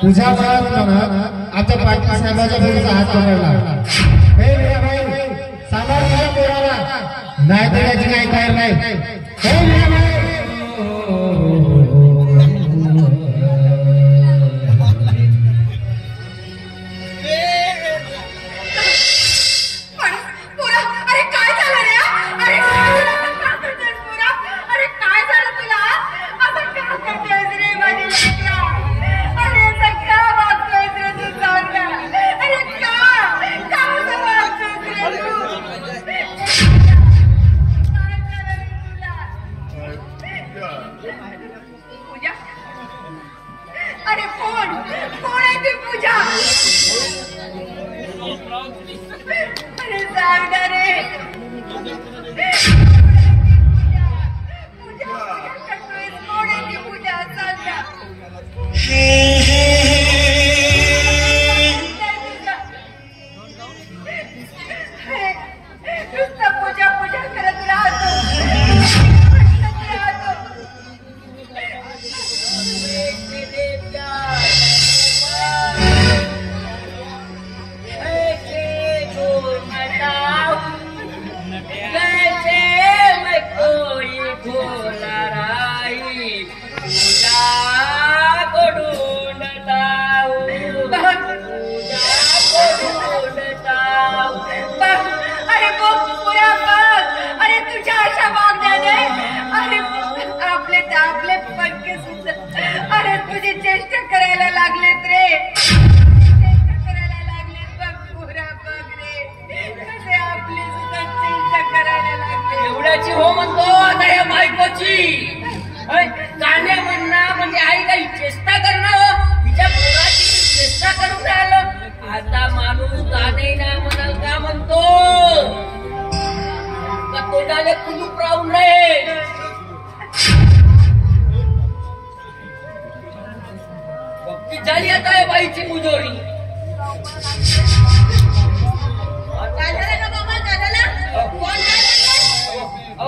तुझ्या आता पाटील साहेबाच्या पुढचा हात पकडला सामान्य पोराला नाही तर याची काही काय नाही झाली आता आहे बाईची मुजोरी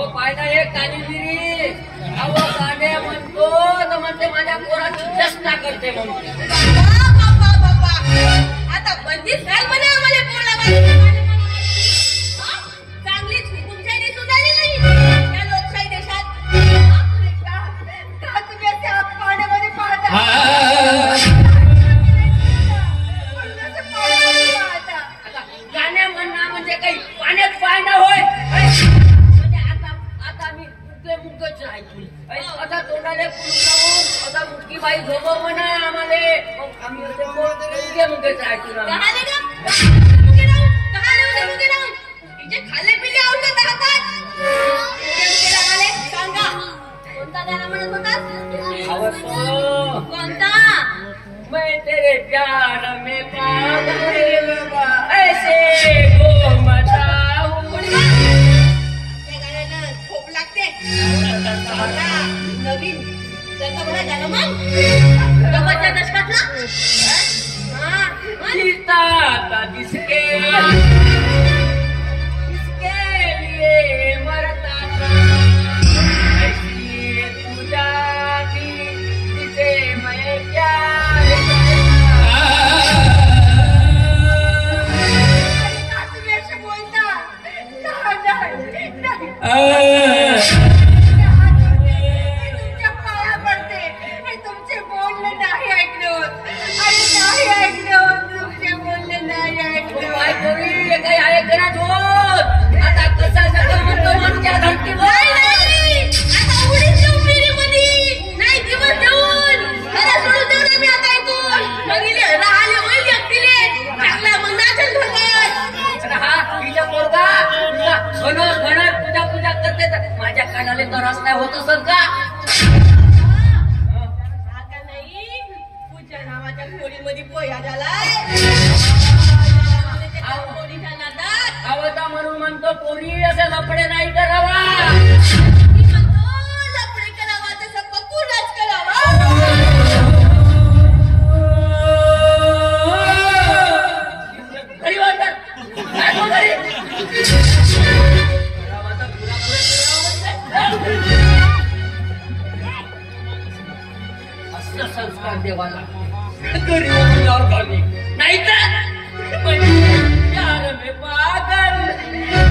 पाहिला हे कालीगिरी अहो गाणे म्हणतो तर म्हणते माझ्या पोराची चेष्टा करते म्हणते आता बंदीच घाल म्हणे आम्हाला पोराला चांगलीच हुकुमशाही सुधारली नाही या लोकशाही देशात का तुम्ही असे हात पाण्यामध्ये पाहता गाणे म्हणणं म्हणजे काही पाण्यात पाहणं होय म्हणजे आता मी मुकच राहायची आता तोंडाने जाऊन आता मुक्की बाई झोपव म्हणा आम्हाला आम्ही मुकच राहायची खाले पिले आवडत राहतात सांगा कोणता गाणं म्हणत होता कोणता मैं तेरे प्यार में पागल ऐसे गो मचाऊं त्या गाण्यानं झोप लागते नवीन त्याचा बघा गाणं मग गमतच्या दशकातला जीता जिसके लिए मरता था ऐसी पूजा थी जिसे मैं प्यार बोलता तुमच्या पाया पडते तुमचे बोलणे नाही ऐकलं आणि नाही ऐकलं तुमचे बोलणे नाही ऐकलं काय करू काही ऐकणार होत आता कसा सगळं म्हणतो आमच्या धरतीवर आता उडीच देऊ फेरीमध्ये नाही दिवस देऊन मला सोडून देऊ ना मी आता ऐकून मग राहिले होईल व्यक्तीले चांगला मग नाचन भगत हा तिच्या पोरगा घणर पूजा पूजा करते तर माझ्या कानाले त्रास नाही होत असत का आता नाही पूजा नावाच्या खोडीमध्ये पोया झालाय पोरीच्या नादात आवता म्हणून म्हणतो पोरी असे लफडे नाही करावा लफडे करावा तसं पक्कूनच करावा असला संस्कार देवाला गरीब मुलावर घाली नाही तर यार मी पागल